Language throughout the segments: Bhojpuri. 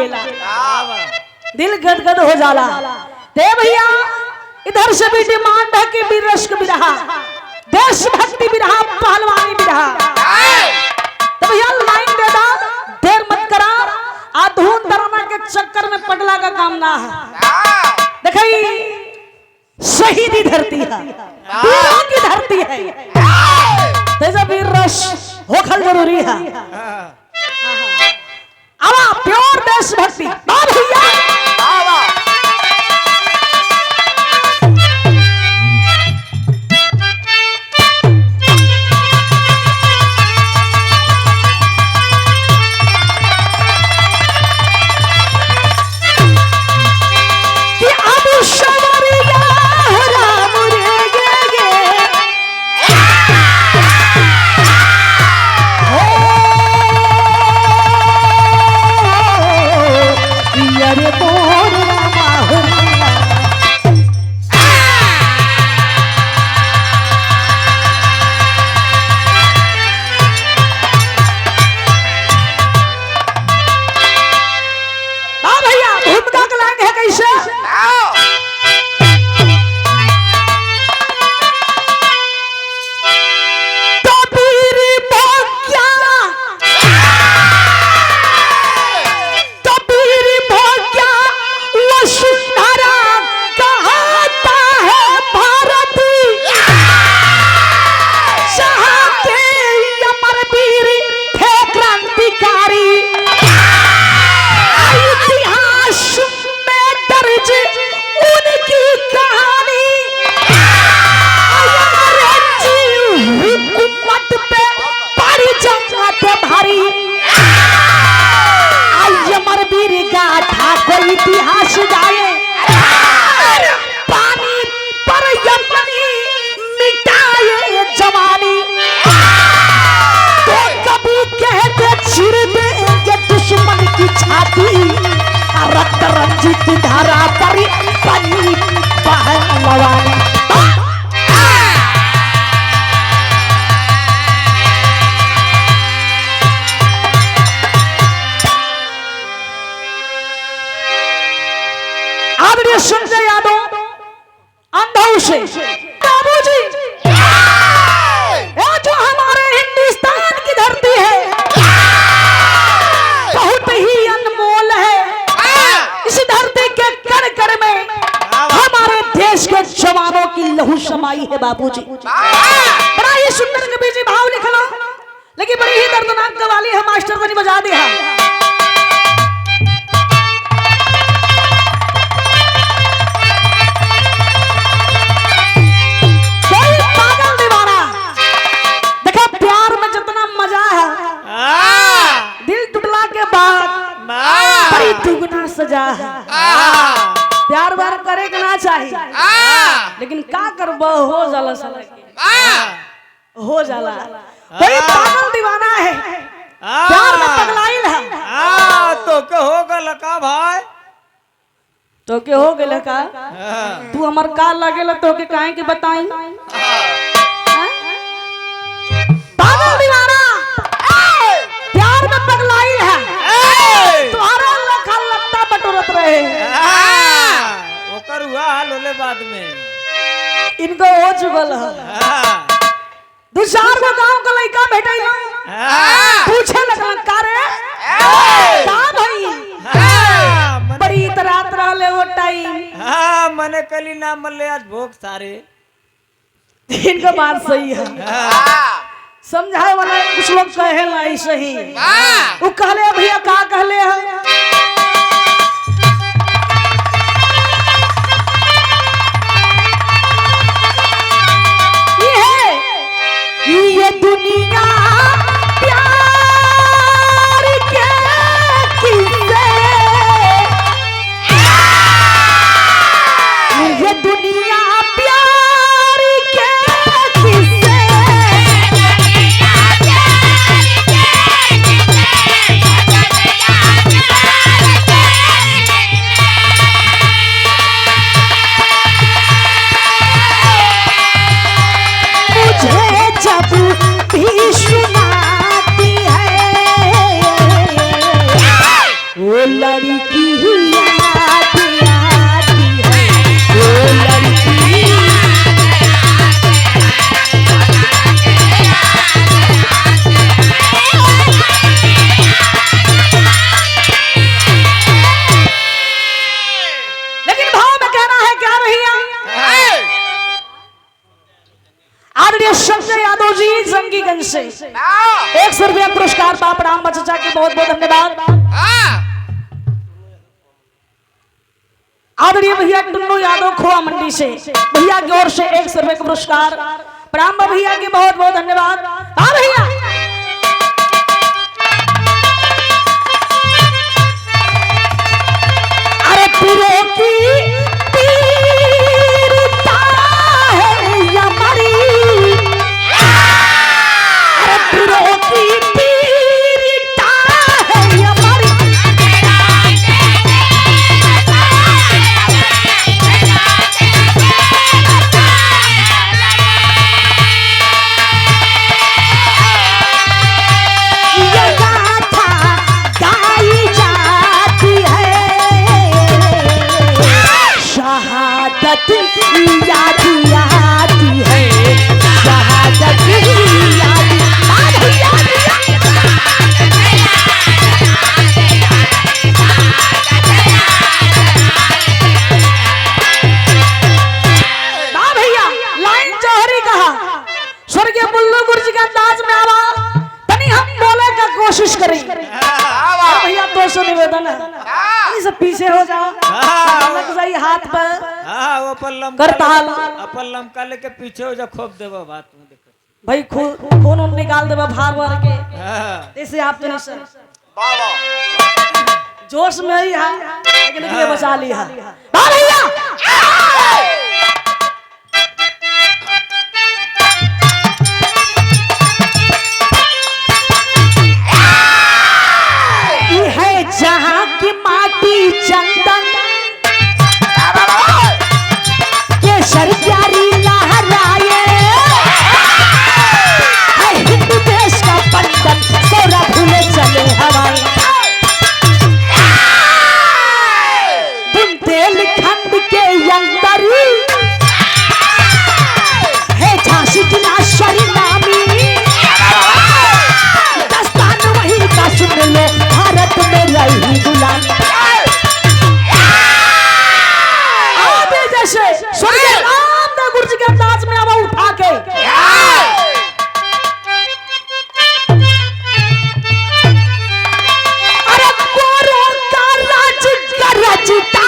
लगेला, दिल गदगद हो जाला। ते भैया इधर से भी डिमांड है कि वीर रश्क बिरहा, देशभक्ति बिरहा, पहलवानी बिरहा। तो भैया लाइन दे दा, देर मत करा। आधुन तराना के चक्कर में पगला का काम ना है। देखिए शहीदी धरती है, वीरों की धरती है, तेजा वीर रस होखल जरूरी है। आवा प्योर देशभक्ति भैया। इतिहास जाए पानी पर यमनी मिटाए जवानी, तो कभी कहते छिड़ देंगे दुश्मन की छाती, रक्त रंजित धारा पर बनी पहलवानी। आदरणीय संजय यादव अंधौ से बाबूजी, ये जो हमारे हिंदुस्तान की धरती है बहुत ही अनमोल है। इस धरती के कण कण में हमारे देश के जवानों की लहू समाई है बाबूजी। बड़ा ही सुंदर कवि जी भाव लिखना, लेकिन बड़ी ही दर्दनाक कवाली है, मास्टर को नहीं बजा दिया। दुगना सजा प्यार बार करे के ना चाहिए, लेकिन का करबो हो जाला हो जाला। कोई पागल दीवाना है, प्यार में पगलाइल है। तो के हो गल का भाई, तो के हो गल का, तू हमर का लागेला तो के काहे के बताई। पागल दीवाना प्यार में पगलाइल है, तुम्हारा बटोरत रहे ओकर हुआ हाल होले बाद में इनको हो चुकल है। दो चार गो गांव का लड़का भेटै ना, पूछे लगल का रे का भई, बड़ी रात रहले वो टाइम। हां मने कली ना मल्ले आज भोग सारे, इनका बात सही है। समझाए वाला कुछ लोग कहे ला ऐसे ही, वो कहले भैया का कहले है, ये दुनिया प्यार के किस्से, ये दुनिया प्यार के किस्से, संजय यादव जी जंगीगंज से 100 रुपया पुरस्कार पाप राम चचा के बहुत बहुत धन्यवाद। आदरणीय भैया टुन्नू यादव खोआ मंडी से भैया की ओर से 100 रुपये का पुरस्कार प्रणाम भैया के बहुत बहुत धन्यवाद। हाँ भैया अरे पीरों की पीरता है यमरी, अरे पीरों की पीरता है यमरी। कोशिश करें भैया, 200 निवेदन है, सब पीछे हो जाओ, लग जाइए हाथ पर वो पल्लम करताल पल्लम का लेके पीछे हो जा, खोप देबो बात में देखो भाई, खून निकाल देबा भार भर के, ऐसे आप तो नहीं सर जोश में ही है लेकिन इसलिए बचा लिया भैया। जहाँ की माटी चंदन केसर प्यारी लहराए, हिंदू देश का बंधन सोरा भूले चले हवाएं, बुंदेलखंड के अंदरी है झांसी की नाश्वरी नामी, दस्तान वही का सुन लो, भारत में रही गुलामी। आदि जैसे स्वर्गीय रामदेव गुरु जी के अंदाज में अब उठा के अरे कोरों का राज गरजता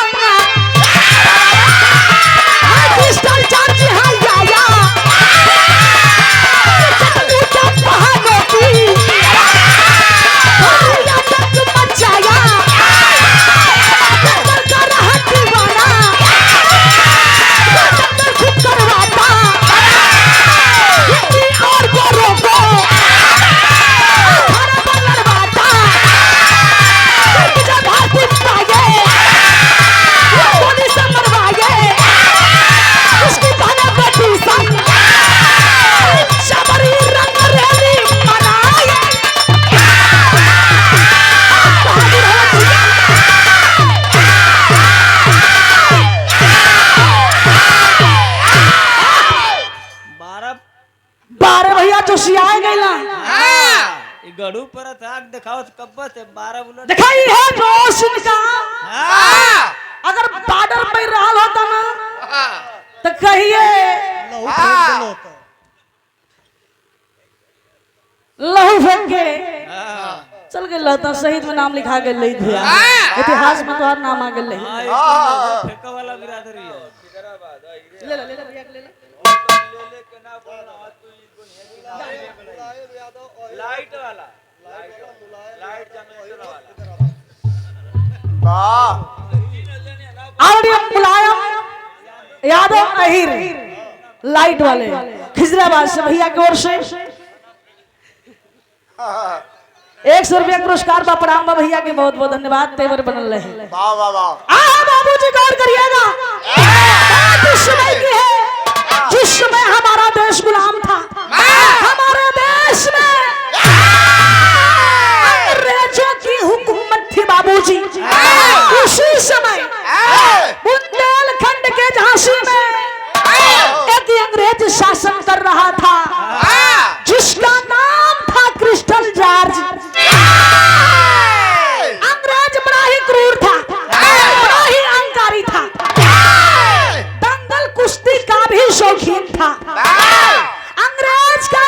क्रिस्टल चार्ज है या टूटा पहाड़ों की मचाया कर रहा दीवाना खुद करवाता और गोरों को हरा पर लड़वाता जब हाथ पाए गोली से मरवाए उसकी बना बेटी संग शबरी रंग रैली मनाए। बारह भैया जो सियाए गईला गड़ू पर आग दिखाओ कब्बा से 12 बुलेट दिखाई है जोश इनका। अगर बॉर्डर पे रहल होता ना तो कहिए लहू फेंक के चल गए लता, शहीद में नाम लिखा गए इतिहास में तो नाम आ गए। फेंका वाला बिरादरी है, ले ले भैया ले ले लाइट वाला लाइट मुलायम यादव अहिर लाइट वाले खिजराबाद से भैया की ओर से 100 रुपया पुरस्कार बा प्रणाम बा भैया के बहुत बहुत धन्यवाद। तेवर बनल रहे बाबूजी, गौर करिएगा, जिस समय की है जिस समय हमारा देश गुलाम था, हमारे देश में अंग्रेजों की हुकूमत थी बाबूजी, उसी समय बुंदेलखंड के झांसी में एक अंग्रेज शासन कर रहा था जिसका नाम था क्रिस्टल जॉर्ज। अंग्रेज बड़ा ही क्रूर था, बड़ा ही अहंकारी था, दंगल कुश्ती का भी शौकीन था। अंग्रेज का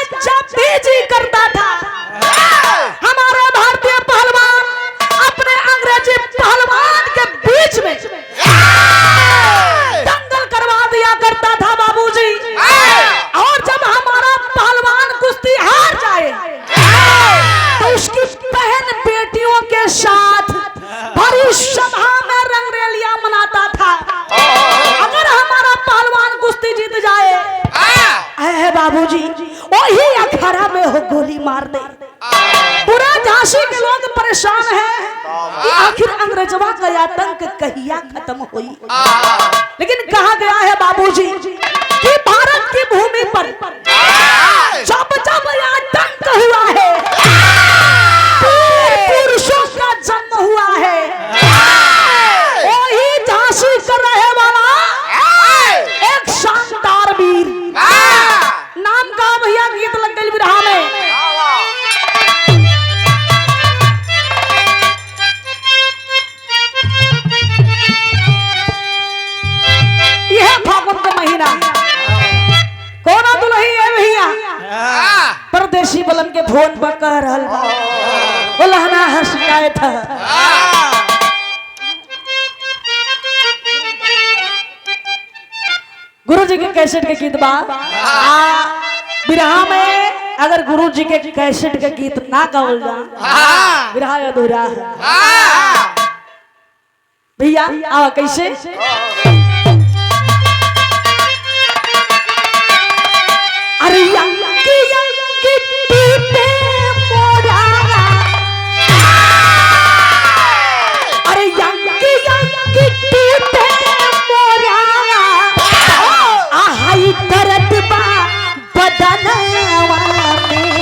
धारा में हो गोली मार दे। पूरा झांसी के लोग परेशान हैं कि आखिर अंग्रेजवा का आतंक कहिया खत्म हुई। लेकिन कहा गया है बाबूजी कि भारत की भूमि पर जब जब आतंक हुआ है, पुरुषों का जन्म हुआ है, वही झांसी का रहे वाला एक शानदार वीर नाम का भैया गीत लग गई बिरहा में। यह फागुन का महीना कोना दुल्ही है भैया परदेशी बलम के फोन पर कह रहल बा उलहना है शिकायत है। गुरु जी के कैसेट के गीत बा बिरहा में अगर गुरु जी के कैसेट के गीत ना गावल जा बिरहा अधूरा है भैया। आवा कैसे अरे यंकी यंकी टीपे मोरा, अरे यंकी यंकी टीपे मोरा, आहाई दर्द बा बदनवा में,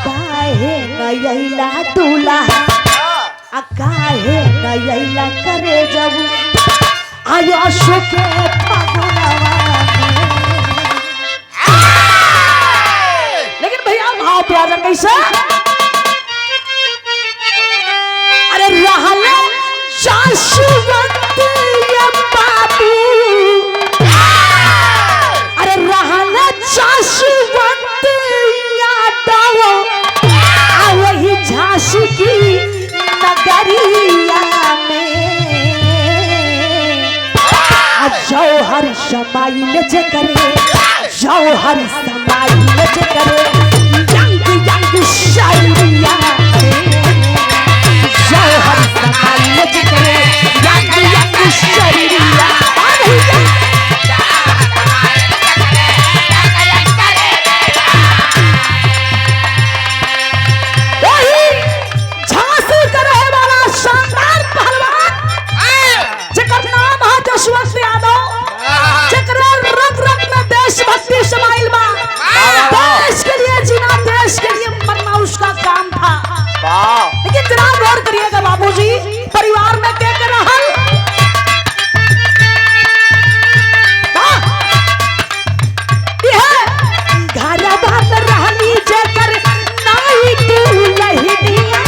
काहे नयला दूल्हा, काहे नयला करे जब आयो शुके फागुनवा में। लेकिन भैया भाव प्यारा कैसे अरे रहले शाश्वत ये बाबू, अरे रहले शाश्वत यादव आ वही झांसी की नगरिया में जौहर समाइल जे करे, जौहर समाइल जे करे यंग यंग शायरिया जौहर समाइल जे करे यंग यंग शायरिया। वही झांसी का रहे वाला शानदार पहलवान जेकर नाम है जशवंत यादव, जेकरा रग रग में देशभक्ति समाइल बा, देश के लिए जीना देश के लिए मरना उसका काम था। लेकिन जरा गौर करिएगा बाबूजी परिवार में क्या कर रहल घर बात रहली जेकर नाई तू लहिनिया,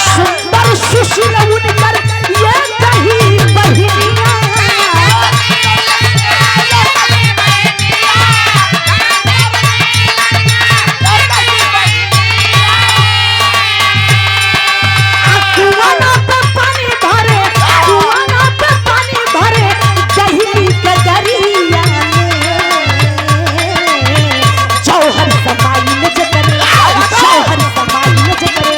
सुंदर सुशील उनकर ये कहीं बहिनिया, कुआना पे पानी भरे, कुआना पे पानी भरे दही के दरिया में जौहर समाइल जे करे, जौहर समाइल जे करे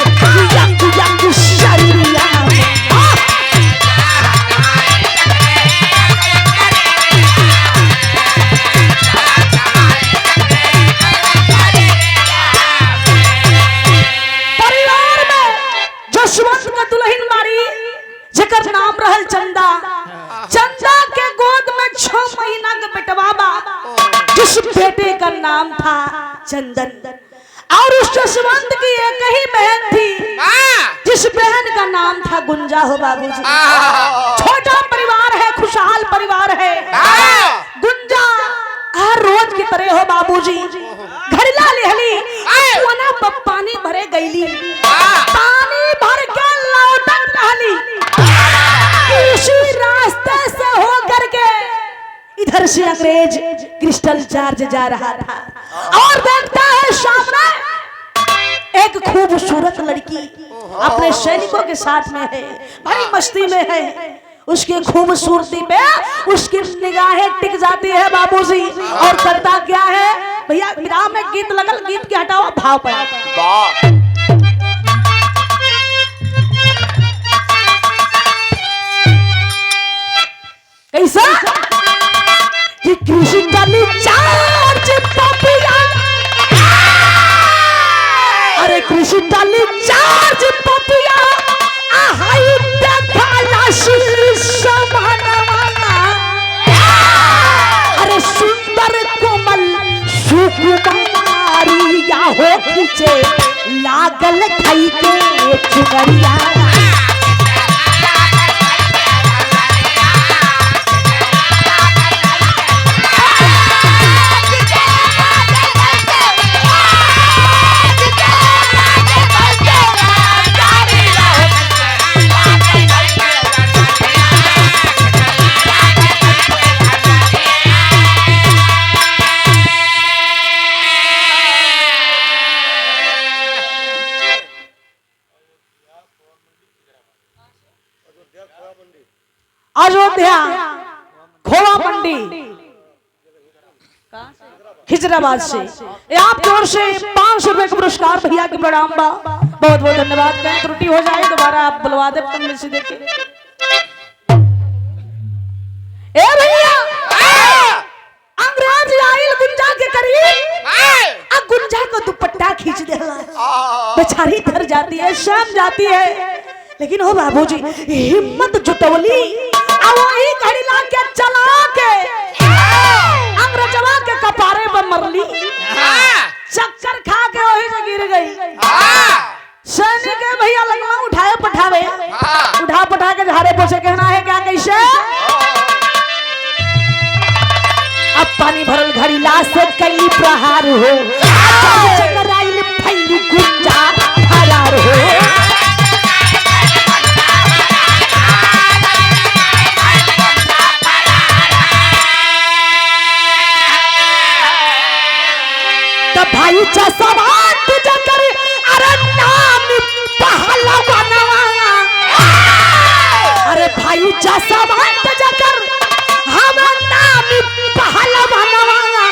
यंग यंग शायरिया में। परिवार में जशवंत का दुल्हन मारी जेकर नाम रहल चंदा, चंदा के गोद में 6 महीना का बेटवा बा जिस बेटे का नाम था चंदन, और उस जशवंत की एक ही बहन थी जिस बहन का नाम था गुंजा हो बाबूजी। छोटा परिवार है, खुशहाल परिवार है। गुंजा हर रोज की तरह हो बाबूजी घड़िला लेहली कुआना पर पानी भरे गईली, पानी भर के लौटत रहली, उसी रास्ते से हो करके इधर से अंग्रेज क्रिस्टल चार्ज जा रहा था और देखता है सामने एक खूबसूरत लड़की अपने सैनिकों के साथ में है, बड़ी मस्ती में है। उसकी खूबसूरती पे उसकी निगाहें टिक जाती है बाबूजी, और करता क्या है भैया विराह में गीत लगल, गीत के हटाओ भाव पड़ा। वाह कैसा कि कृष्ण चार्ज पपिया, अरे कृष्ण चार्ज पपिया आहाई देखाला श्री समानवा, अरे सुंदर कोमल सुकुमारी या हो खींचे लागल खाई के चुनरिया। अयोध्या खोवा मंडी खिजराबाद से आपकी ओर से 500 रुपए का पुरस्कार भैया के प्रणाम बा, बहुत बहुत धन्यवाद। कहीं त्रुटि हो जाए दोबारा आप बुलवा दे तब से देखे। ए भैया अंग्रेज आइल गुंजा के करीब, अब गुंजा को दुपट्टा खींच देला, बेचारी डर जाती है, शर्म जाती है, लेकिन हो बाबूजी हिम्मत जुटवली और वही घड़ी ला के चला के अंग्रेजवा के कपारे पर मरली, चक्कर खा के वही से गिर गई। सैनिक भैया लगवा उठाए पठावे, उठा पठा के झाड़े पोछे, कहना है क्या कैसे अब पानी भरल घड़ी ला से कई प्रहार हो, चकराइल फैली गुंजा फरार हो। भाई चसवात जकर अरे नाम पहलवानवा, अरे भाई चसवात जकर हम नाम पहलवानवा,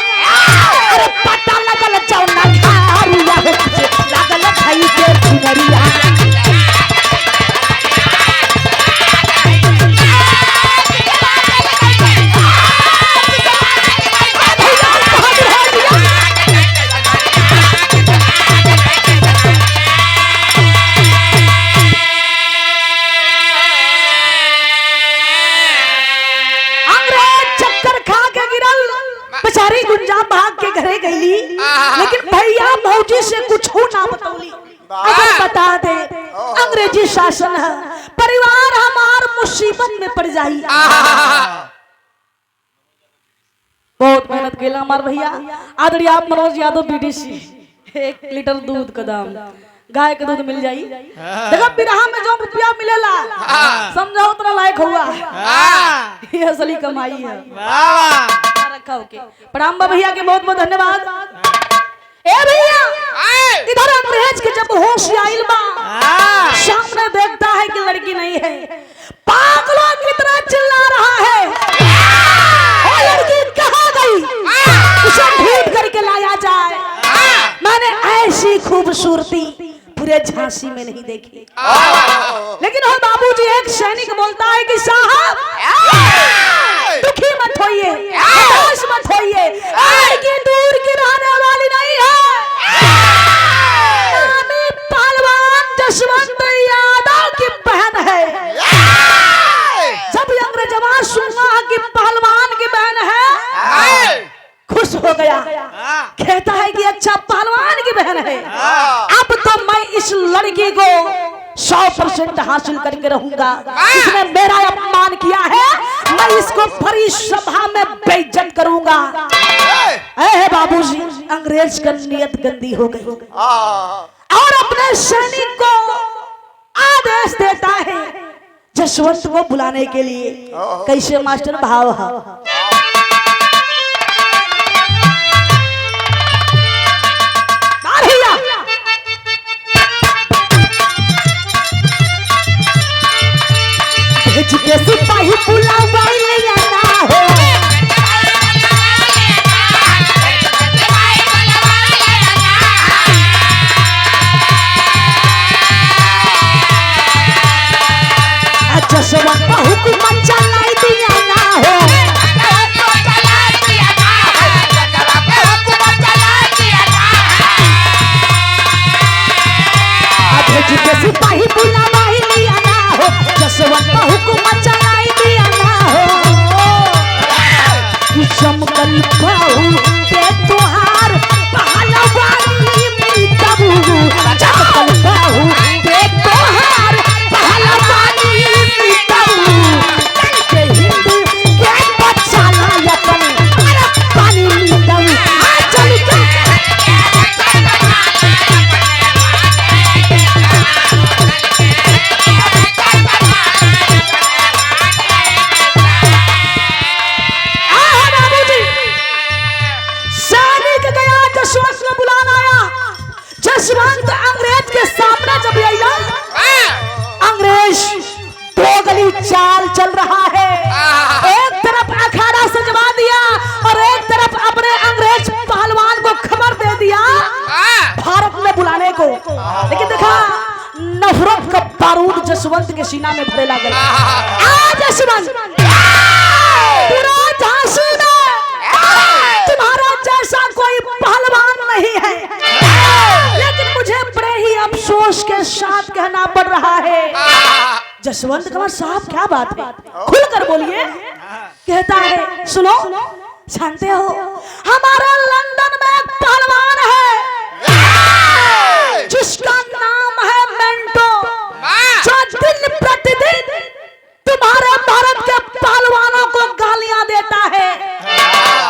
अरे पता लगल चौना खारिया लगल भाई के चुनरिया। बेचारी गुंजा भाग के घरे गईली, लेकिन भैया मौजी से कुछ हो ना बतौली। अगर बता दे अंग्रेजी शासन है, परिवार हमार मुसीबत में पड़ जाई। बहुत मेहनत केला हमार भैया आदरणीय आप मनोज यादव बीडीसी। 1 लीटर दूध का दाम गाय के दूध मिल जाई, देखो बिरहा में जो रुपया मिलेला समझाओ उतना लायक हुआ, ये असली कमाई है। रखा होके प्रणाम भैया के बहुत बहुत धन्यवाद। ए भैया इधर अंग्रेज के जब होश आइल बा, सामने देखता है कि लड़की नहीं है, पागलों की तरह चिल्ला रहा है, ओ लड़की कहाँ गई, उसे ढूंढ करके लाया जाए। मैंने ऐसी खूबसूरती पूरे झांसी में नहीं देखी। लेकिन और बाबूजी एक सैनिक बोलता है कि साहब दुखी मत होइए, हताश मत होइए, लड़की दूर की रहने वाली नहीं है, नामी पहलवान जसवंत यादव की बहन है। जब अंग्रेजवा सुना कि पहलवान की बहन है, खुश हो गया, कहता है कि अच्छा पहलवान की बहन है, अब तो मैं इस लड़की को 100% हासिल करके रहूंगा। इसने मेरा अपमान किया है, मैं इसको बड़ी सभा में बेइज्जत करूंगा। ऐ बाबूजी अंग्रेज का नियत गंदी हो गई और अपने सैनिक को आदेश देता है जसवंत को बुलाने के लिए। कैसे मास्टर भाव है, के सिपाही बुलावा ना हो, फौज के सिपाही बुलावाई लिया ना हो, जसवंत हुक्म चलाई दिया ना हो। कि चमकल पाऊ ते तुहार पहलवानी मीतबू, चमकल पाऊ ते तुहार पहलवानी मीतबू। चल के हिंद के बचाना यतन अरे पानी मीतबू। चल के जसवंत को बुलाना आया। जसवंत अंग्रेज के सामने जब आया, अंग्रेज दो गली चाल चल रहा है। एक तरफ अखाड़ा सजवा दिया और एक तरफ अपने अंग्रेज पहलवान को खबर दे दिया भारत में बुलाने को। लेकिन देखा नफरत का बारूद जसवंत के सीना में भरे लगा। जसवंत पूरा झांसी में तुम्हारा जैसा कोई पहलवान नहीं है, लेकिन मुझे बड़े ही अफसोस के साथ कहना पड़ रहा है। जसवंत कुमार साहब क्या बात है, खुलकर बोलिए। कहता है सुनो, जानते हो हमारे लंदन में एक पहलवान है जिसका नाम है मेंटो, जो दिन प्रतिदिन तुम्हारे भारत के पहलवानों को गालियां देता है,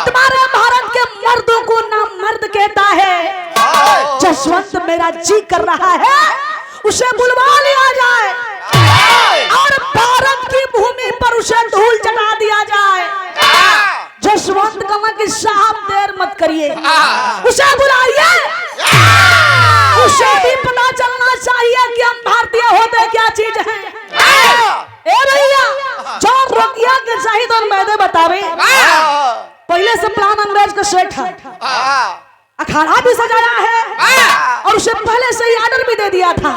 तुम्हारे भारत के मर्दों को ना मर्द कहता है। जसवंत मेरा जी कर रहा है उसे बुलवा लिया जाए और भारत की भूमि पर उसे धूल चटा दिया जाए। जसवंत कहा कि साहब देर मत करिए, उसे बुलाइए। उसे भी पता चलना चाहिए कि हम भारतीय होते क्या चीज है। ए भैया, जो रोकिया के शहीद और मैदे बतावे, पहले से प्लान अंग्रेज का सेट है, अखाड़ा भी सजाया है और उसे पहले से ही आर्डर भी दे दिया था।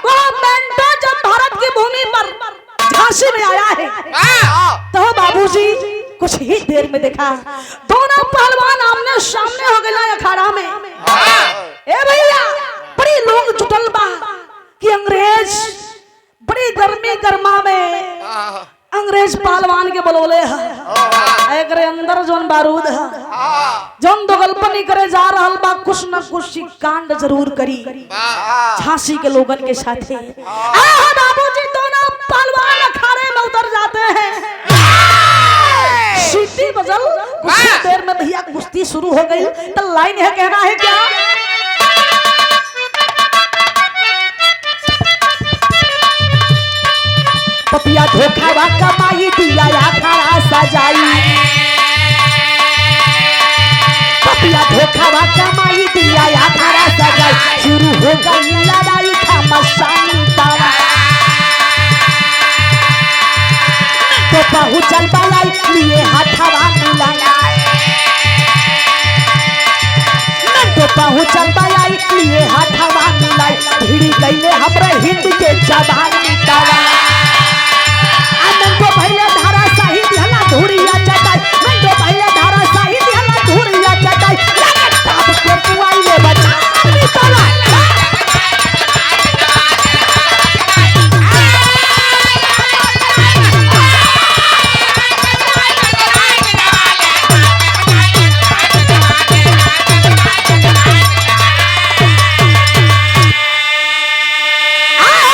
वो मेंटो जब भारत की भूमि पर झांसी में आया है तो बाबूजी कुछ ही देर में देखा दोनों पहलवान आमने सामने हो गए अखाड़ा में। ए भैया, बड़ी लोग जुटल बा कि अंग्रेज बड़ी गर्मी गर्मा में अंग्रेज पहलवान के बोलोले है एक अंदर जोन बारूद है जोन दोगलपनी करे जा रहा बा, कुछ न कुछ कांड जरूर करी झांसी के लोगन के साथ। बाबूजी दोनों पहलवान अखाड़े में उतर जाते हैं। सीटी बजल, कुछ देर में भैया कुश्ती शुरू हो गई। तो लाइन है, कहना है क्या? पपिया धोखावा कमाई दिया अखाड़ा सजाई, पपिया धोखावा कमाई दिया अखाड़ा सजाई। शुरू हो गई लड़ाई घमासान तावा, तो पहुंचल बलाई लिए हाथवा मिलाया, तो पहुंचल बलाई लिए हाथवा मिलाई। भिड़ी गईले हमरे हिंद के जवान तावा, तो पहले धारा साही दिहला धुरिया चटाई, मैं तो पहले धारा साही दिहला धुरिया चटाई। लगे ताप के पुआई ले बचा अपनी तोला।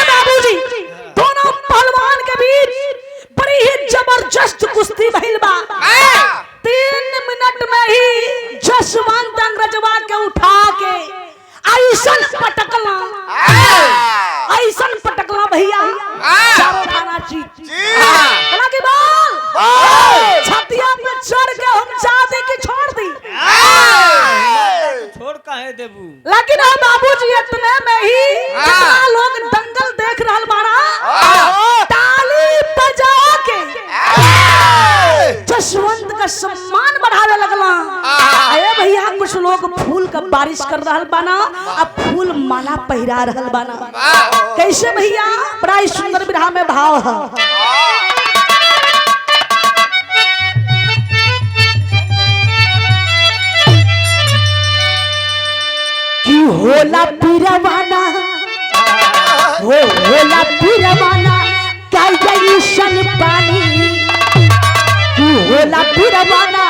बाबूजी दोनों पहलवान के बीच बड़ी ही जबरदस्त कुश्ती भइल बा। 3 मिनट में ही जसवंत अंग्रेजवा के उठा के ऐसन पटकला भैया चारों खाना चीज कला के बोल छतिया पे चढ़ के हम चाहते कि छोड़ दी, छोड़ काहे देबू। लेकिन हम बाबूजी इतने में ही जितना लोग दंगल देख रहल बाड़ा ताली बजा के जसवंत का सम्मान बढ़ावे लगला। अरे भैया, कुछ लोग फूल का बारिश कर रहल बाना, अब फूल माला पहिरा रहल बाना। कैसे भैया? बड़ा ही सुंदर विरह में भाव है। कि होला पीरवाना होला पिरवाना काय जैसन पानी तू होला पिरवाना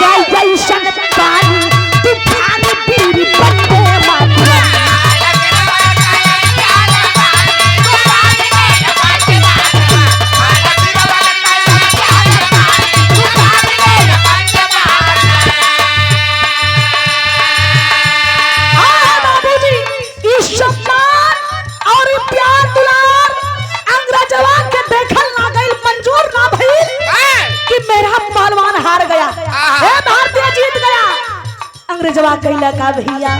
काय जैसन पानी तूफान पीर बंदे मातरम अंग्रेजवा कैला का भैया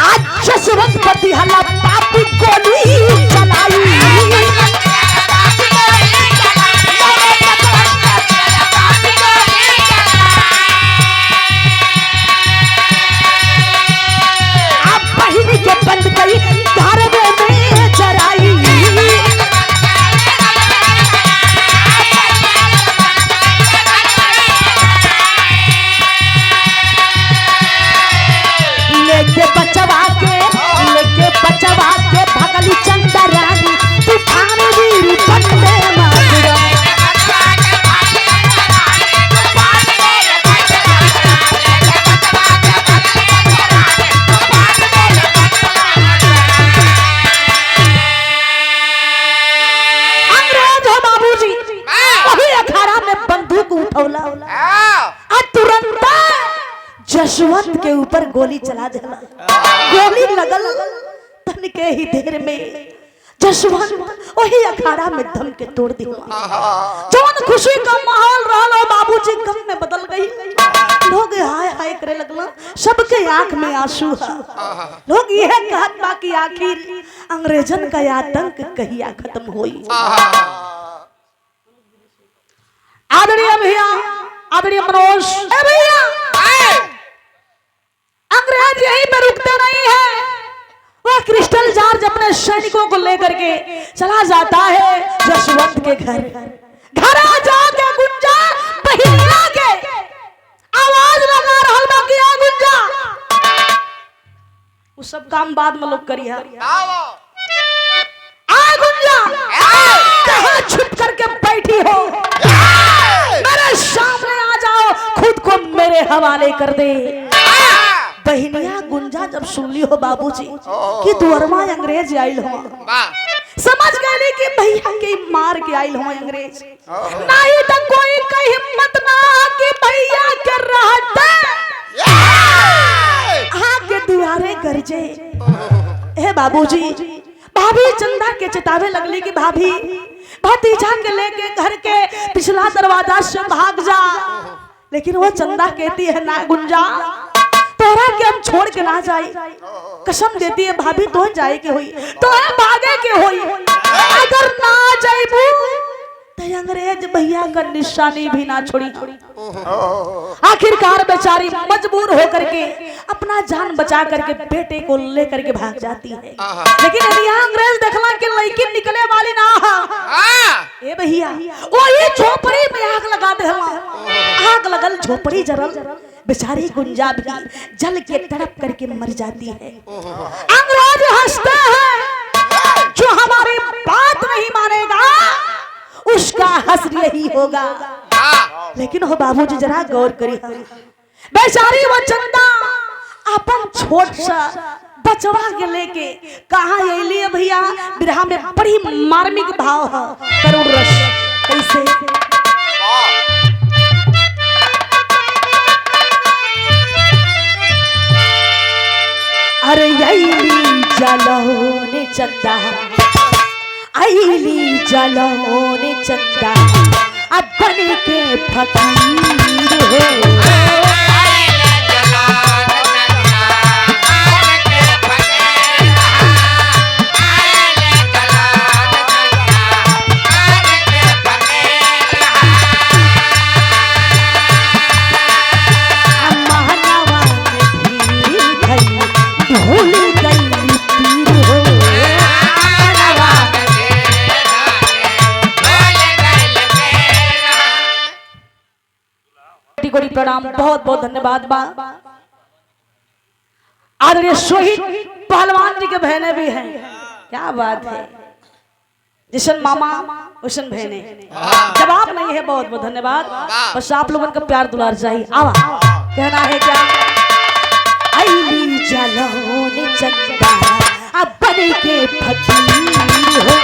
आज जसवंत पति हल्ला पापी गोली चलाई अब बहिनी के बंद गई धारवे में चराई बचवा के भगली चंदा रानी तूफान वीर बंदे मातरम अंग्रेज हो बाबूजी वही अखाड़ा में बंदूक उठौला और तुरंत जसवंत के ऊपर गोली चला देला गोली लगल तन के ही देर में जसवंत वही अखाड़ा में दम के तोड़ दिया जौन खुशी का माहौल रहलो बाबूजी गम में बदल गई लोग हाय हाय करे लगला सबके आंख में आंसू है लोग यह कहत बा कि आखिर अंग्रेजन का आतंक कहिया खत्म होई आदरणीय भैया आदरणीय मनोज ए भैया अंग्रेज यहीं पे रुकते नहीं है वह क्रिस्टल जॉर्ज अपने सैनिकों को लेकर के चला जाता है जसवंत के घर आ जाके गुंजा बहिनिया के आवाज लगा रहल बा कि गुंजा वो सब काम बाद में लोग करिया आ गुंजा कहां छुप करके बैठी हो मेरे सामने आ जाओ खुद को मेरे हवाले कर दे बहनिया गुंजा जब सुन ली हो बाबूजी कि दुअरमा अंग्रेज आइल हो समझ गए कि भैया के मार के आइल हो अंग्रेज नहीं तो कोई का हिम्मत ना कि भैया के रहते आगे दुआरे गरजे ए बाबूजी भाभी चंदा के चेतावे लगली कि भाभी भतीजा के लेके घर के पिछला दरवाजा से भाग जा लेकिन वो चंदा कहती है ना गुंजा तोरा के हम छोड़ के ना जाई कसम देती है भाभी तो जाए के होई तो है भागे के होई अगर ना जाइबू तो अंग्रेज भैया का निशानी भी ना छोड़ी आखिरकार बेचारी मजबूर होकर के अपना जान बचा करके बेटे को लेकर के भाग जाती है लेकिन यहाँ अंग्रेज देखला कि लड़की निकले वाली ना ए भैया वही झोपड़ी में आग लगा देला आग लगल झोपड़ी जरल बेचारी गुंजा भी जल के तड़प करके मर जाती है अंग्रेज हंसते हैं जो हमारी बात नहीं मानेगा उसका हश्र यही होगा लेकिन हो बाबूजी जरा गौर करिए बेचारी वो चंदा अपन छोट सा बचवा के लेके कहा अली भैया बिरहा में बड़ी मार्मिक भाव है करुण रस कैसे अरे अली जलोने चंदा अली जलोने चंदा अब बन के फकीर हो प्रणाम बहुत बहुत धन्यवाद बा आदरणीय शहीद पहलवान जी के बहने भी हैं। क्या बात है, जिशन मामा उशन बहने। जवाब नहीं है, बहुत बहुत धन्यवाद। बस आप लोगों का प्यार दुलार चाहिए। आवा कहना है क्या, आईली जलोने चंदा अब बने के फकीर हो।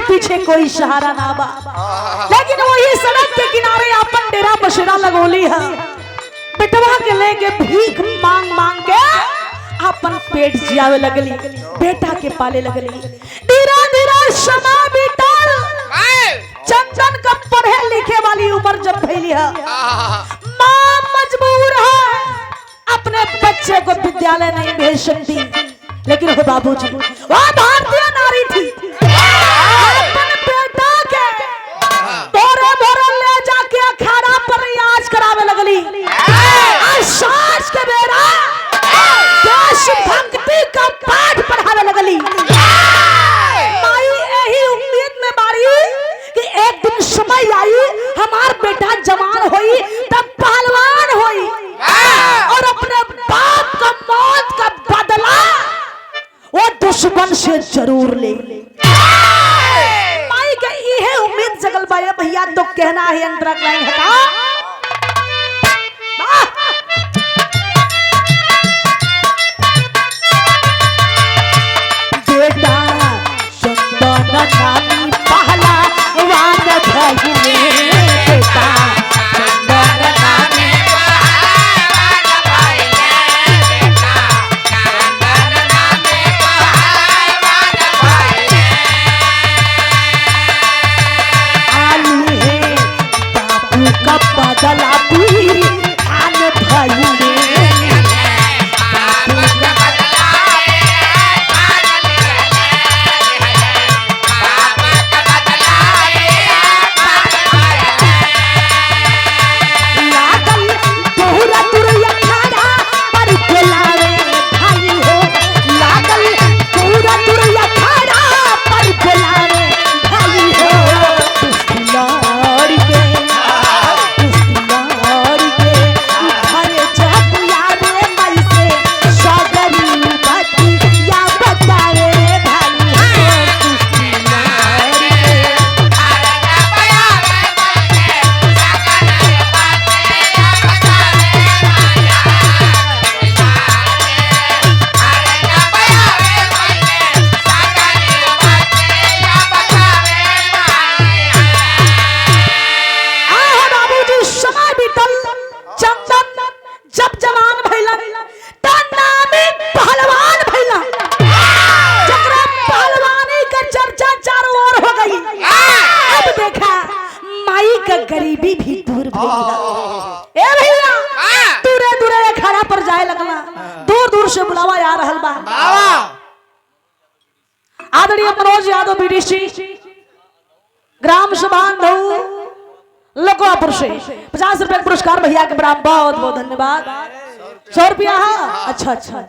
पीछे कोई सहारा ना बा, लेकिन वही सड़क के किनारे अपन डेरा बसेरा लगोली है। बेटवा के लेके भीख मांग मांग के अपन पेट जियावे लगली, बेटा के पाले लगली। धीरे धीरे समय बीतल, चंदन का पढ़े लिखे वाली उम्र जब भइली है, मां मजबूर है अपने बच्चे को विद्यालय नहीं भेज सकती। लेकिन वो बाबूजी वह भारतीय नारी थी, अपन बेटा के भोरे भोरे ले जाके अखाड़ा पर रियाज करावे लगली। सास के बेरा देशभक्ति का पाठ पढ़ावे लगली। माई यही उम्मीद में बारी कि एक दिन समय आई हमार बेटा जवान होई तब पहलवान होई और अपने बाप का मौत का बदला वो दुश्मन से जरूर ले। माई का यह उम्मीद जगल पाया भैया, तो कहना है अंतरा लाइन हटा। बेटा चंदन नामी पहला वान भइले, बेटा चंदन नामी बदला भी आन भइले। गरीबी भी दूर भइल। ए भैया दूरे दूरे अखाड़ा पर जाए लगला, दूर दूर से बुलावा आ रहल बा। आदरणीय मनोज यादव बीडीसी ग्राम सभा लकोपुर से 50 रुपए पुरस्कार भैया के बड़ा बहुत बहुत धन्यवाद। 100 रुपया। अच्छा अच्छा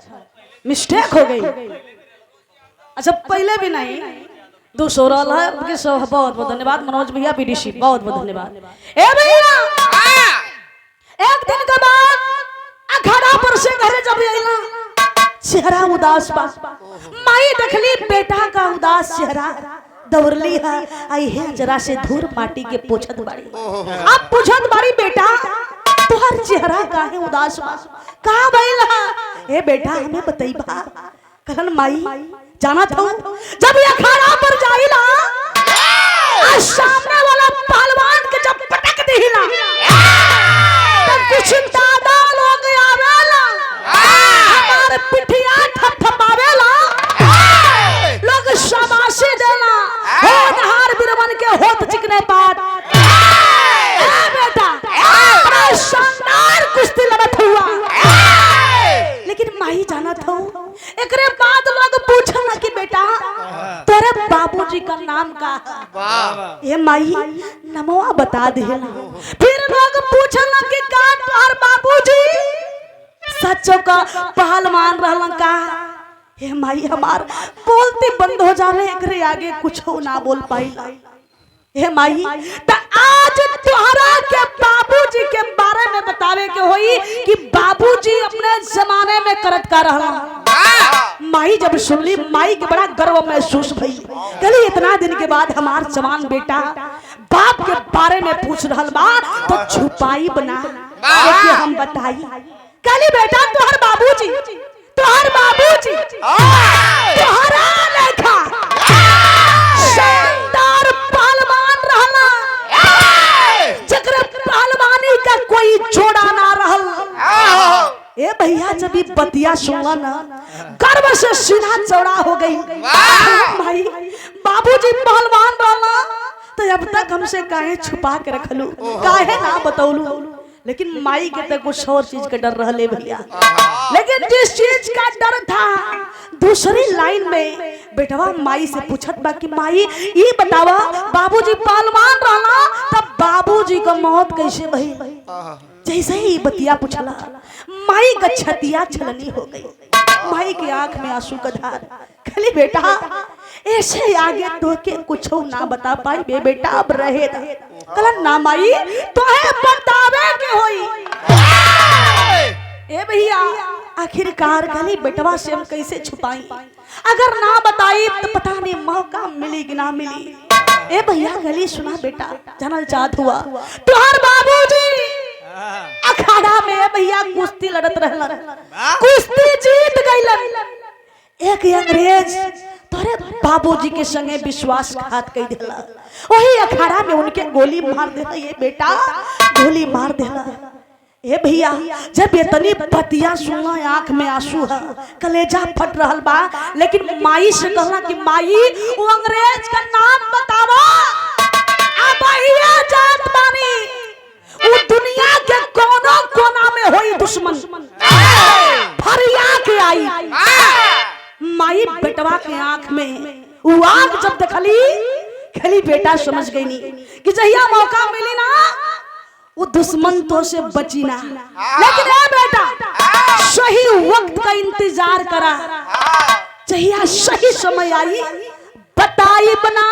मिस्टेक हो गई। अच्छा पहले भी नहीं, 216 है उनके बहुत बहुत धन्यवाद मनोज भैया बीडीसी बहुत बहुत धन्यवाद। ए भैया एक दिन के बाद अखाड़ा पर से घरे जब आइला चेहरा उदास बा। माई देखली बेटा का उदास चेहरा दौड़ली है आई है जरा से धूर माटी के पोछत बाड़ी। अब पूछत बाड़ी बेटा तुहार चेहरा काहे उदास बा कहां भइला ए बेटा हमें बताइबा। कहलन माई जाना था जब ये अखाड़ा पर जाइला सामने वाला पहलवान के जब पटक दिला तब कुछ दादा लोग आवेला हमारे पिठिया थपथपावेला लोग शाबाशी देला हो नहार बिरवन के होत चिकने पात बेटा बड़ा शानदार कुश्ती लड़त हुआ। लेकिन माही जाना था एकरे बाद लोग पूछना कि बेटा तेरे बाबूजी का नाम का ये माही नमवा बता दे। फिर लोग पूछना कि का तुम्हार बाबूजी सच्चो का पहलवान रहलन का ये माही हमार बोलती बंद हो जावे एकरे आगे कुछ ना बोल पाई। हे माई त आज तुम्हारा के बाबूजी के बारे में बतावे के होई कि बाबूजी अपने जमाने में करत का रहला। माई जब सुनली माई के बड़ा गर्व महसूस भई। कहली इतना दिन के बाद हमार जवान बेटा बाप के बारे में पूछ रहल बा तो छुपाई बना कि हम बताई। कहली बेटा तुम्हार बाबूजी तुम्हारा लेखा शानदार पहलवान रहला जकरे पहलवानी का कोई जोड़ा ना रहल। ए भैया जब ये बतिया सुनला ना गर्व से सीना चौड़ा हो गई। भाई बाबूजी पहलवान रहला तो अब तक हमसे काहे छुपा के रखलू काहे ना बतौलू। लेकिन माई के तो कुछ और चीज का डर रहले भैया। लेकिन जिस चीज का डर था दूसरी लाइन में बेटवा माई से पूछत बा कि माई ये बतावा बाबूजी पहलवान रहला तब बाबूजी का मौत कैसे भई। जैसे ही बतिया पूछला माई का छतिया छलनी हो गई। माई की आंख में आंसू का धार। कहली बेटा ऐसे आगे तो के कुछ ना बता पाई बे बेटा अब रहे कहला ना माई तोहे बतावे के होई। ए भैया आखिरकार कहली बेटवा से हम कैसे छुपाई अगर ना बताई तो पता नहीं मौका मिली कि ना मिली। ए भैया कहली सुना बेटा जानल चाहत हुआ तुहार बाबूजी अखाड़ा में भैया कुश्ती लड़त रहलन कुश्ती जीत गइलन। एक अंग्रेज तोरे बाबूजी के संगे विश्वासघात कर देला वही अखाड़ा में उनके गोली मार देला। ये बेटा गोली मार देला। ए भैया जब इतनी बतिया सुनला आंख में आंसू है कलेजा फट रहल बा। लेकिन माई से कहला कि माई वो अंग्रेज का नाम बतावा अब भैया जात बानी वो दुनिया के कोना कोना में होई दुश्मन फरिया के आई। माई बेटवा के आंख में वो आग जब देखली खली बेटा समझ गई नहीं कि जहिया मौका मिली ना वो दुश्मन तो से बची ना। लेकिन ए बेटा सही वक्त का इंतजार करा जहिया सही समय आई बताई बना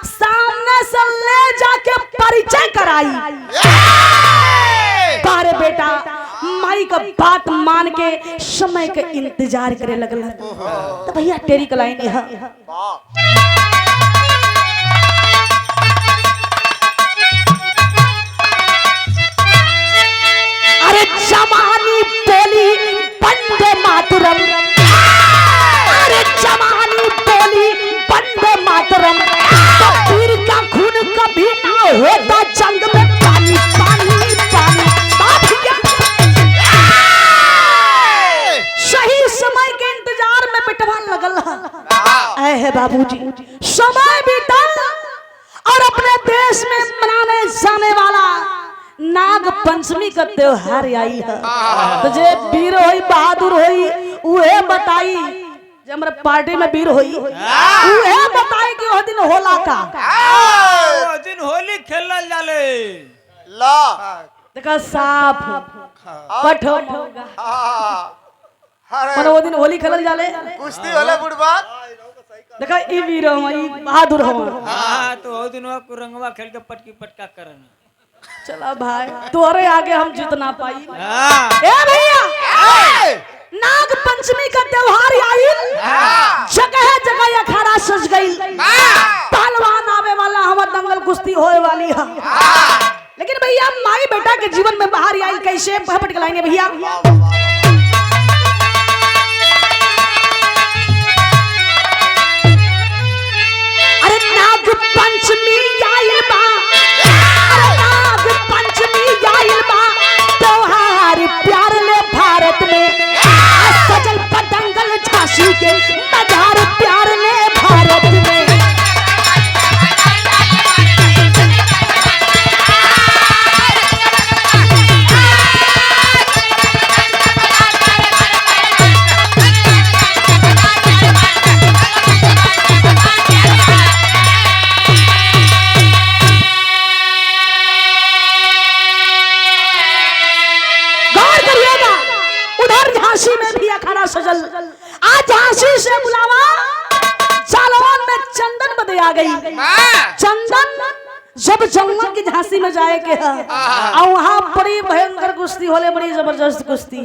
सामने से ले जाके परिचय कराई। बारे बेटा माई का बात मान के समय का इंतजार करे लगला। तो भैया तेरी कलाई नहीं है अरे जवानी बोली वंदे मातरम अरे जवानी बोली वंदे मातरम तो वीर का खून कभी ना होता जंग में पानी पानी पानी। सही समय के इंतजार में बेटवा लगल है बाबूजी। समय बीता और अपने देश में मनाने जाने वाला नाग पंचमी का त्योहार आई है। तो जे वीर होई बहादुर होई उहे बताई जे हमरा पार्टी में वीर होई उहे बताई कि ओ दिन होला का ओ दिन होली खेलल जाले ला देखा साफ पठो अरे पर वो दिन होली खेलल जाले कुश्ती होले बुढ़बा देखा ई वीर हो ई बहादुर हो। हाँ तो वो दिन को रंगवा खेल के पटकी पटका करना। चला भाई तोरे आगे हम जीत ना पाई। हाँ ए भैया नाग पंचमी का त्योहार आइल, जगह जगह अखाड़ा सज गई, पहलवान आवे वाला, हम दंगल कुश्ती होए वाली है। लेकिन भैया माई बेटा के जीवन में बाहर आइल कैसे पहपट गलाएंगे भैया। अरे नाग पंचमी आइल बा, अरे नाग पंचमी आइल बा, त्योहार प्यार ले भारत में सजल पतंगल झांसी के बाजार प्यार ले भारत में। झांसी में भी अखाड़ा सजल, आज झांसी से बुलावा जालौन में चंदन बदे आ गई। चंदन जब जंगल की झांसी में जाए के है और वहाँ बड़ी भयंकर कुश्ती होले, बड़ी जबरदस्त कुश्ती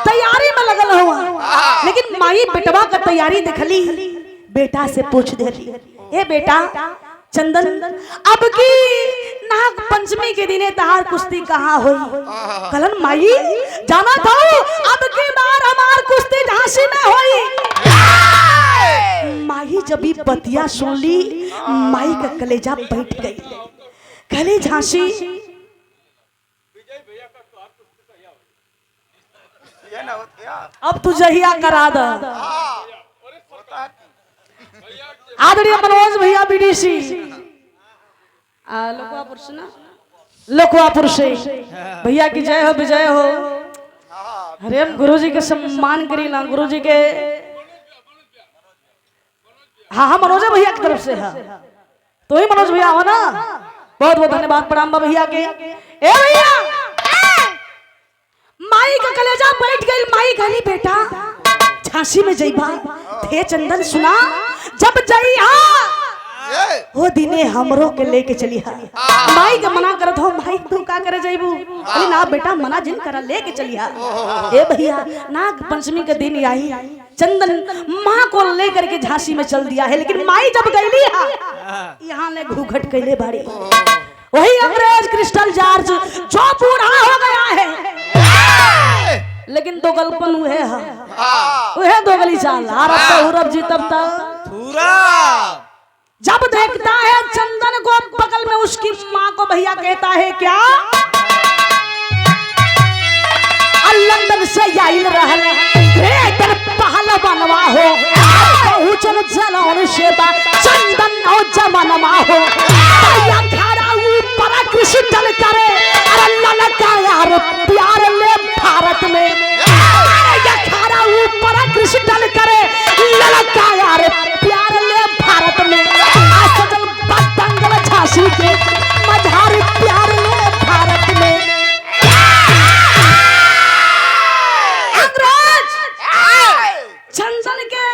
तैयारी में लगल हुआ। लेकिन माई बेटवा का तैयारी देखली, बेटा से पूछ देली, ए बेटा चंदन अब की नाग पंचमी के दिने तहार कुश्ती कहाँ हुई? कलन माई जाना था अब की बार हमार कुश्ती झांसी में हुई। माई जब भी बतिया सुन ली, माई का कलेजा बैठ गई। कहले झांसी अब तू जहिया करा द। आदरणीय मनोज भैया बीडीसी लोकवापुर से ना, लोकवापुर से भैया की जय हो, विजय हो। अरे हम गुरुजी के सम्मान करी ना, गुरुजी के हाँ हाँ मनोज भैया की तरफ से है, तो ही मनोज भैया हो ना, बहुत बहुत धन्यवाद प्रणाम भैया के। ए भैया माई का कलेजा बैठ गई। माई कहली बेटा झांसी में जइबा थे चंदन सुना, जब जइहा वो दिने हमरो के लेके चली हा। माई के मना करत हो, माई तू का करे जइबू? अरे ना बेटा मना जिन करा, लेके चली हा। ए भैया नाग पंचमी के दिन आई, चंदन माँ को लेकर के झांसी में चल दिया है। लेकिन माई जब गईली हा यहाँ ले घूघट कैले बाड़ी, वही अंग्रेज क्रिस्टल जॉर्ज जो बूढ़ा हो गया है, लेकिन दो गलपन हुए है दो गली चाल रब जी तब तक पूरा। जब देखता है चंदन को बगल में उसकी माँ को भैया कहता है क्या लंदन से आइल रहल ग्रेटर पहलवानवा हो, पहुंचल जलौन से चंदन और जमनवा हो, भैया घरा ऊपर क्रिस्टल करे, अरे ललका यार प्यार ले भारत में, अरे घरा ऊपर क्रिस्टल करे, ललका यार प्यार ले भारत में, सजल बदंगल झांसी के मझारी प्यार ले भारत में। चंदन के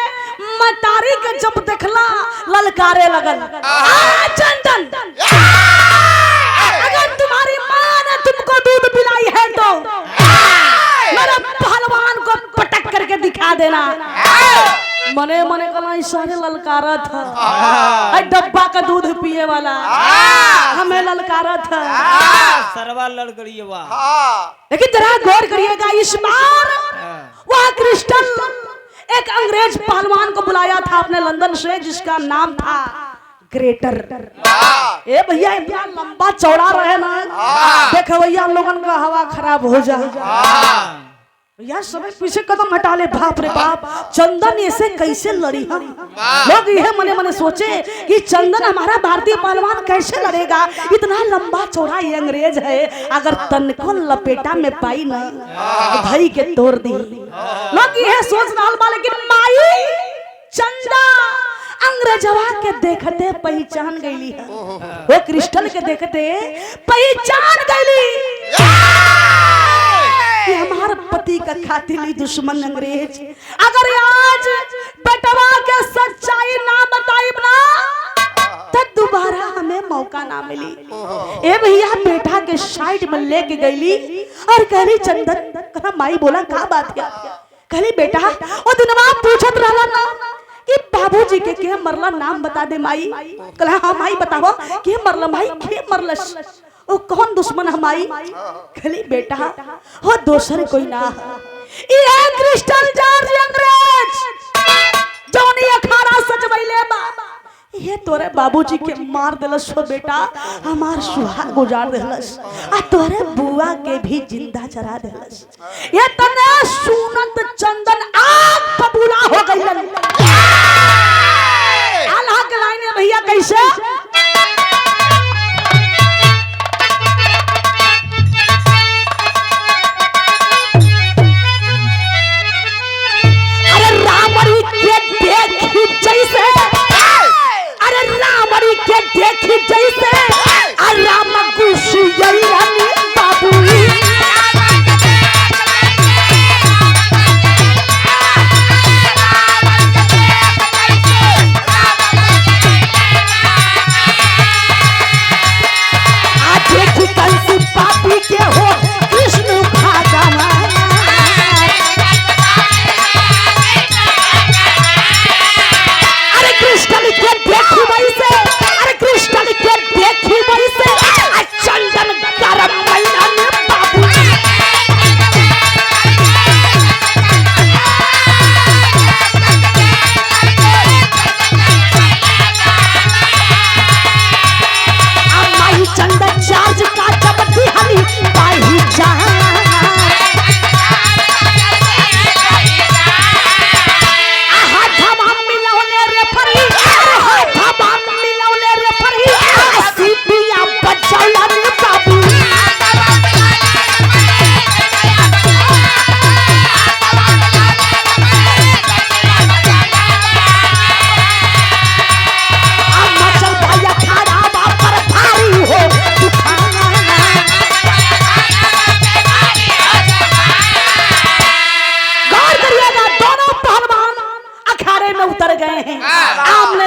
मतारी के जब देखला ललकारे लगल, चंदन अगर तुम्हारी माँ ने तुमको दूध पिलाई है तो मेरे पहलवान को पटक करके दिखा देना। मने मने कला इशारे ललकारा था, डब्बा का दूध पिए वाला हमें ललकारा था, सरवा लड़ गई वाह। लेकिन जरा गौर करिएगा, इस बार वह क्रिस्टल एक अंग्रेज पहलवान को बुलाया था अपने लंदन से, जिसका नाम था ग्रेटर। ए भैया इतना लंबा चौड़ा रहे ना, देखो भैया लोगन का हवा खराब हो जाए भैया, सब पीछे कदम हटा ले। बाप रे बाप, चंदन ऐसे कैसे लड़ी हम लोग यह मने मने सोचे कि चंदन हमारा भारतीय पहलवान कैसे लड़ेगा, इतना लंबा चौड़ा ये अंग्रेज है, अगर तन को लपेटा में पाई ना तो भाई के तोड़ दी। लोग यह सोच रहा बा, लेकिन माई चंदा अंग्रेजवा के देखते पहचान गईली है, वो क्रिस्टल के देखते पहचान गईली कि हमार पति का खातिली दुश्मन अंग्रेज। अगर आज बेटवा के सच्चाई ना बताई ना तो दोबारा हमें मौका ना मिली। ए भैया बेटा के साइड में लेके गईली और कहली चंदन कहा माई बोला का बात क्या? कहली बेटा ओ दिनवा पूछत रहला ना कि बाबूजी के मरला नाम बता दे माई। कहला हां माई बताओ के मरला माई के मरलस ओ कौन दुश्मन हमाई? कहली बेटा हो दोसर कोई ना ये क्रिस्टल जॉर्ज अंग्रेज जौनी अखाड़ा सजवैले बा ये तोरे बाबूजी के मार देलस हो बेटा, हमार सुहाग गुजार देलस आ तोरे बुआ के भी जिंदा जला देलस। ये तने सुनत चंदन आग बबूला हो गइलन। अल्लाह के लाइन है भैया कैसे? अरे रामरी के देखी जैसे देखी जैसे राम गुशी बाबू देखी कंसी पापी के हो कृष्ण भगवान। अरे कृष्ण के देखी वैसे क्रिस्टल के देखी वैसे चंदन गरम महीना में बाबू माही चंदन चार्ज का जब दिहाली बाही जहां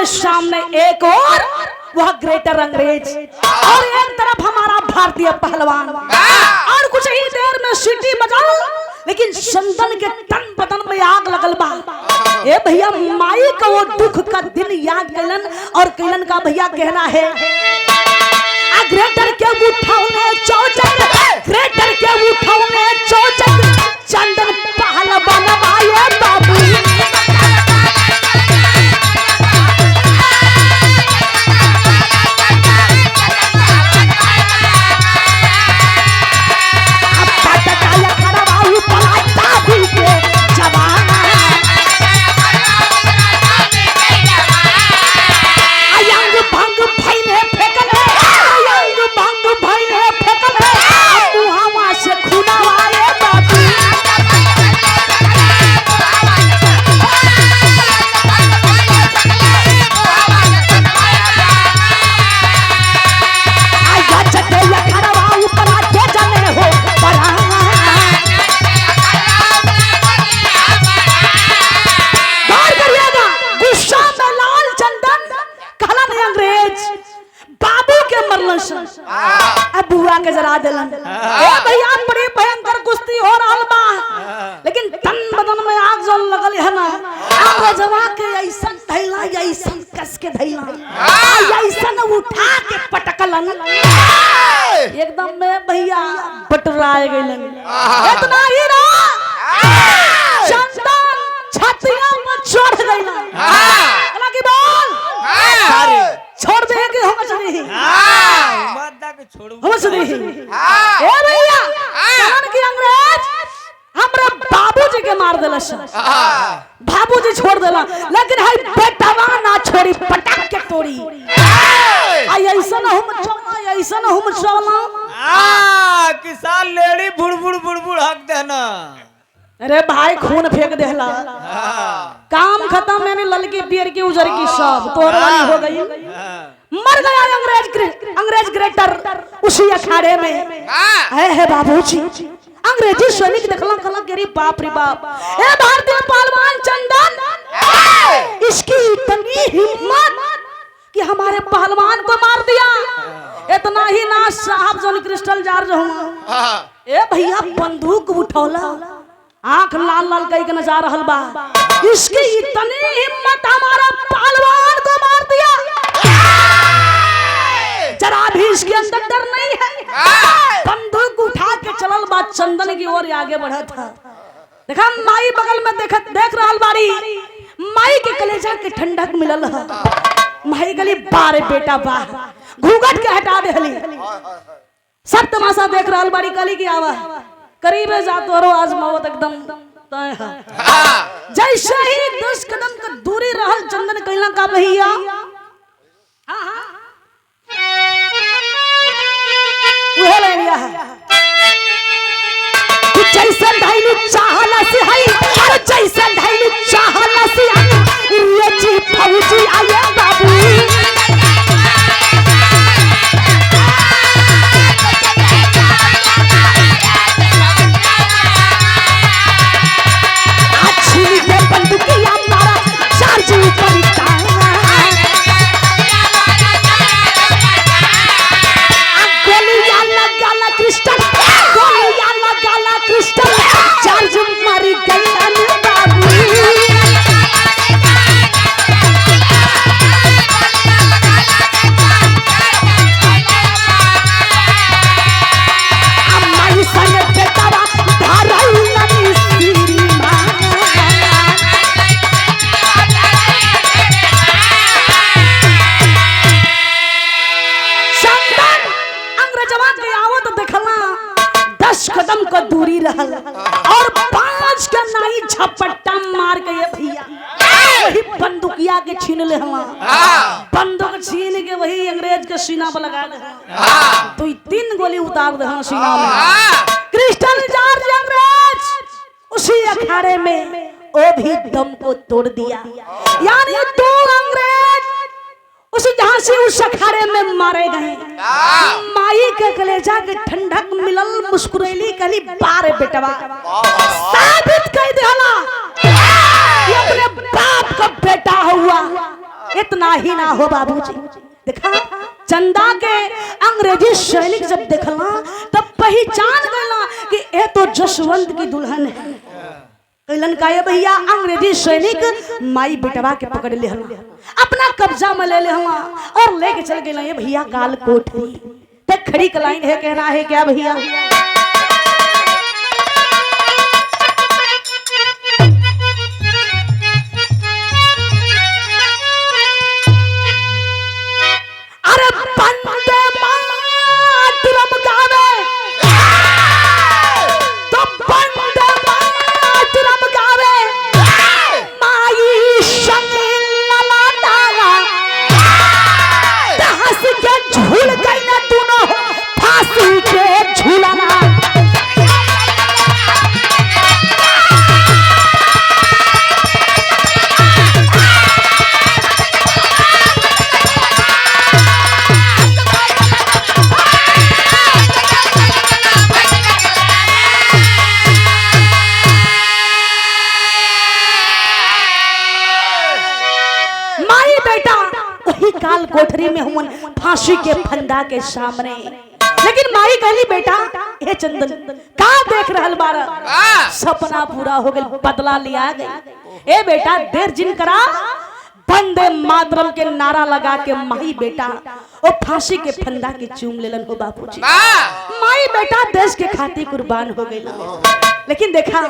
सामने एक और वह ग्रेटर अंग्रेज और एक तरफ हमारा भारतीय पहलवान और कुछ ही देर में सीटी बजाओ लेकिन चंदन के तन बदन में आग लगल बा। ए भैया माई का वो दुख का दिन याद कैलन और कैलन का भैया कहना है ग्रेटर के उठाउने चौचक ग्रेटर के उठाउने चौचक चंदन पहलवान आए बाबू। बुआ के जरा दिलन भैया बड़ी भयंकर कुश्ती हो रहा बा लेकिन तन बदन में आग जल लगल है ना अंग्रेजवा के ऐसन धैला ऐसन कस के धैला ऐसन उठा के पटकलन एकदम में भैया बटराए गइलन। इतना ही ना चंदन छतिया में चढ़ गइलन। कहला कि बोल छोड़ दे कि हम चली मत दा के छोड़ू हम चली ए भैया कौन की अंग्रेज हमरे बाबूजी के मार देलस बाबूजी छोड़ देला लेकिन हाय बेटवा ना छोड़ी पटक के तोड़ी आई ऐसन हम चला किसान लेडी बुड़बुड़ बुड़बुड़ हक देना। अरे भाई खून फेंक देला काम खत्म मैंने ललकी पियर की उजर की सब तोर वाली हो गई मर गया अंग्रेज ग्रेटर उसी अखाड़े में है बाबूजी अंग्रेजी सैनिक देखला कहला कि अरे बाप रे बाप, ए भारतीय पहलवान चंदन, इसकी इतनी हिम्मत कि हमारे पहलवान को मार दिया। इतना ही ना साहब जोन क्रिस्टल जार जो ए भैया बंदूक उठौला, आंख लाल लाल कई के नजा रहल बा, इसकी इतनी हिम्मत हमारा पहलवान को मार दिया, जरा भी इसके अंदर डर नहीं है। बंदूक उठा के चलल बा चंदन की ओर आगे बढ़ा था। देखा माई बगल में देख रहल बारी, माई के कलेजा के ठंडक मिलल है। माई गली बारे बेटा बा, घूंघट के हटा देहली, सब तमाशा देख रहल बारी। कली की आवा करीब जा तो आज मौत एकदम तय है। जैसे ही 10 कदम का दूरी रहल चंदन कहला का भैया उहे ले लिया है, जैसे ढाईली चाहला से हई, अरे जैसे ढाईली चाहला से आई, ये जी फौजी आए बाबू, अच्छी ये बंदूकिया मारा चार्ज करता, गोलियां लगाला क्रिस्टल, गोलियां लगाला क्रिस्टल, चार्ज मारी गई बाबू। अम्माई संग बेटावा धाराई ननी सीरी मां, चंदन अंग्रेजवा के आवत देखला 10 कदम का दूरी रहल और 5 का नाई झपट्टा मार के ये भैया वही बंदूकिया के छीन ले हमा, बंदूक छीन के वही अंग्रेज के सीना पर लगा दे, तो 3 गोली उतार दे सीना में। क्रिस्टल जार्ज अंग्रेज उसी अखाड़े में वो भी दम को तोड़ दिया, यानी 2 अंग्रेज उस झांसी उस अखाड़े में मारे गए। माई के कलेजा के ठंडक मिलल, मुस्कुरैली कली बारे बेटवा साबित कर देला कि अपने बाप का बेटा हुआ। इतना ही ना हो बाबूजी, देखा चंदा के अंग्रेजी सैनिक जब देखला तब पहचान गया कि ये तो जसवंत की दुल्हन है। कैलन का ये भैया अंग्रेजी सैनिक माई बेटवा के पकड़ ले हला, अपना कब्जा में ले हला और लेके चल गए ये भैया काल कोठरी तक। खड़ी कलाइन है, कहना है क्या भैया, अरे बंदे मातरम गावे तो बंदे मातरम गावे, माई संग लला डाला, हंस के झूल गई ना दोनों फांसी के झूलना। काल कोठरी में हुन फांसी के फंदा के सामने, लेकिन माई कहली बेटा हे चंदन का देख रहल बारा, सपना पूरा हो गया, बदला लिया गई। ए बेटा देर जिन करा, वंदे मातरम के नारा लगा के माई बेटा वो फांसी के फंदा के चूम लेलन हो बापूजी। माई बेटा देश के खातिर कुर्बान हो गई। लेकिन देखा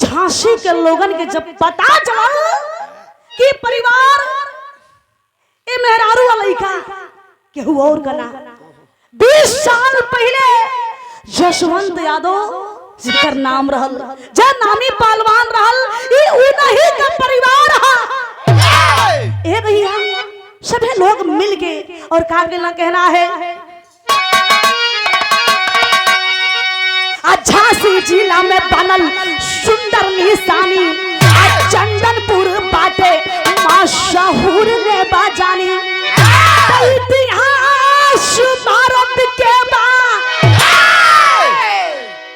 झांसी के लोगन के जब पता चला कि परिवार ए मेहरारू वाला का केहू और कना, 20 साल पहले जसवंत यादव जिकर नाम रहल, जे नामी पहलवान रहल, ई उन्हीं का परिवार हा। ए भैया सभी लोग मिल के और का कहना है, झांसी जिला में बनल सुंदर निशानी, चंदनपुर बाटे मशहूर ने बाजानी, इतिहास भारत के बा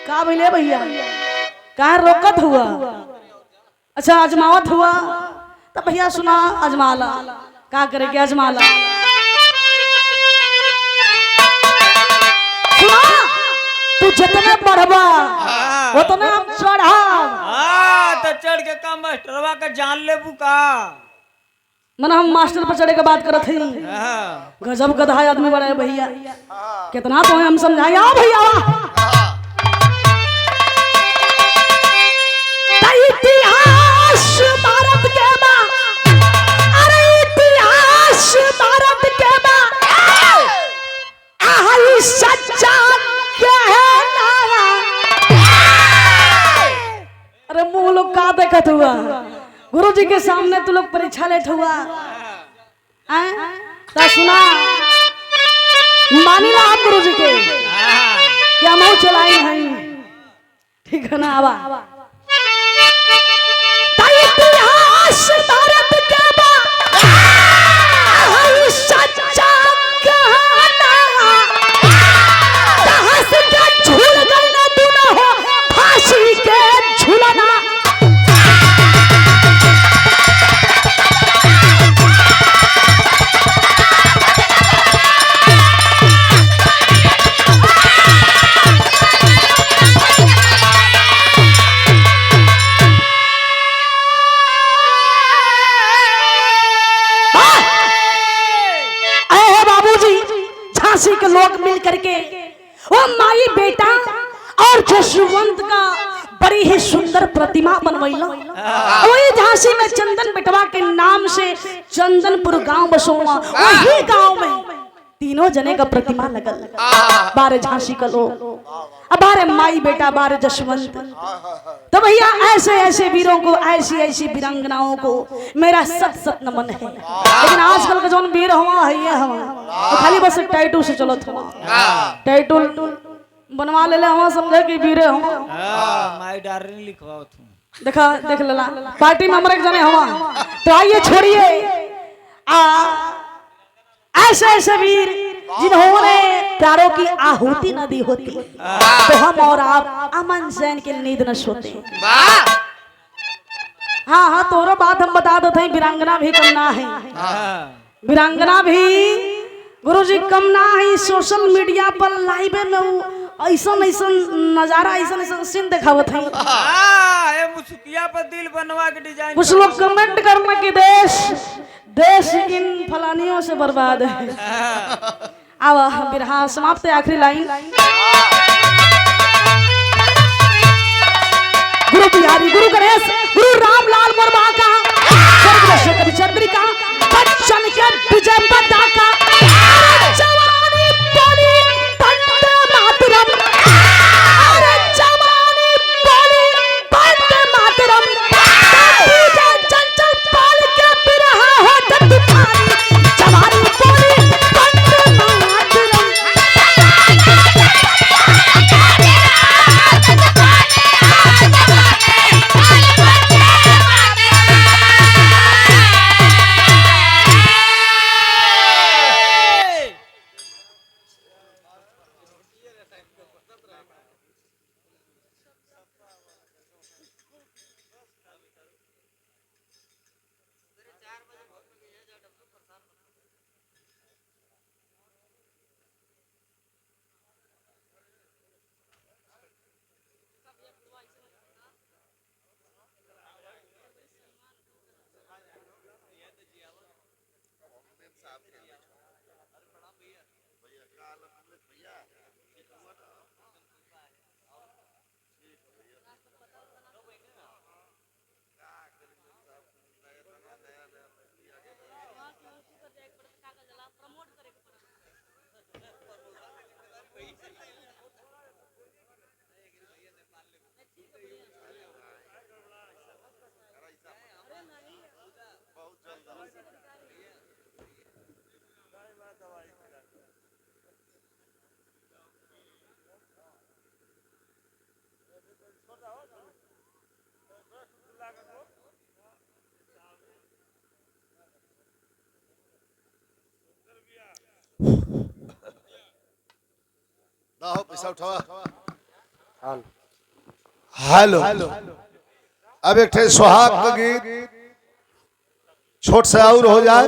का बोले भैया कहा रोकत हुआ? अच्छा अजमावत हुआ तो भैया सुना अजमाला। का करेंगे अजमाला? सुना तू जितने बढ़वा उतना हम चढ़ाव। तो चढ़ के का मास्टरवा का जान लेबू का? मन हम मास्टर पर चढ़े के बात करत हई। गजब गधा आदमी बड़ा भैया, कितना तो हम समझाए। आओ भैया इतिहास भारत के बा, अरे इतिहास भारत के बा, आई सच्चा कहना। अरे मुंह लोग का देखत हुआ? गुरुजी के सामने तू लोग परीक्षा लेट हुआ। सुना मानी ना आप गुरुजी के क्या मुँह चलाई है? ठीक है ना? आवा इतिहास भारत के बा, आई सच्चा कहना। कहाँ से क्या झूल गई ना तू ना हो फांसी के झूलना। झांसी के लोग मिल करके वो माई बेटा और जशवंत का बड़ी ही सुंदर प्रतिमा बनवाइला। वही झांसी में चंदन बेटवा के नाम से चंदनपुर गांव बसोवा। वही गांव में तीनों जने का प्रतिमा लगल। बारे झांसी का लोग, अब बारे माई बेटा, बारे जशवंत। तो भैया ऐसे ऐसे वीरों को, ऐसी ऐसी वीरांगनाओं को मेरा सत सत नमन है। लेकिन आजकल का जो वीर हुआ है ये हम तो खाली बस टैटू से चलो था। टैटू बनवा ले हम समझे कि वीर हम। माई डार्लिंग लिखवाओ तुम। देखा देख लेला पार्टी में हमारे जने हुआ। तो आइए छोड़िए ऐसे ऐसे वीर जिन्होंने प्यारों की आहुति न दी होती तो हम और आप अमन चैन के नींद न सोते। हाँ हाँ तोरो बात हम बता देते हैं। वीरांगना भी कम ना है, वीरांगना भी गुरुजी कम ना है। सोशल मीडिया पर लाइव में ऐसा ऐसा नजारा, ऐसा ऐसा सीन दिखावत है। मुसुकिया पर दिल बनवा के डिजाइन। कुछ लोग कमेंट करने की देश इन फलानियों से बर्बाद है। आवा बिरहा समाप्त है। आखिरी लाइन गुरु बिहारी, गुरु गणेश, गुरु रामलाल मुर्मा का चंद्रिका बच्चन के विजय पताका। जवानी बोली वंदे मातरम, अरे जवानी बोली वंदे मातरम। चंचल पाल के बिरहा हो तूफानी, जवानी बोली वंदे मातरम। पैसा उठावा। हेलो अब एक ठे सुहाग का गीत छोट से और हो जाए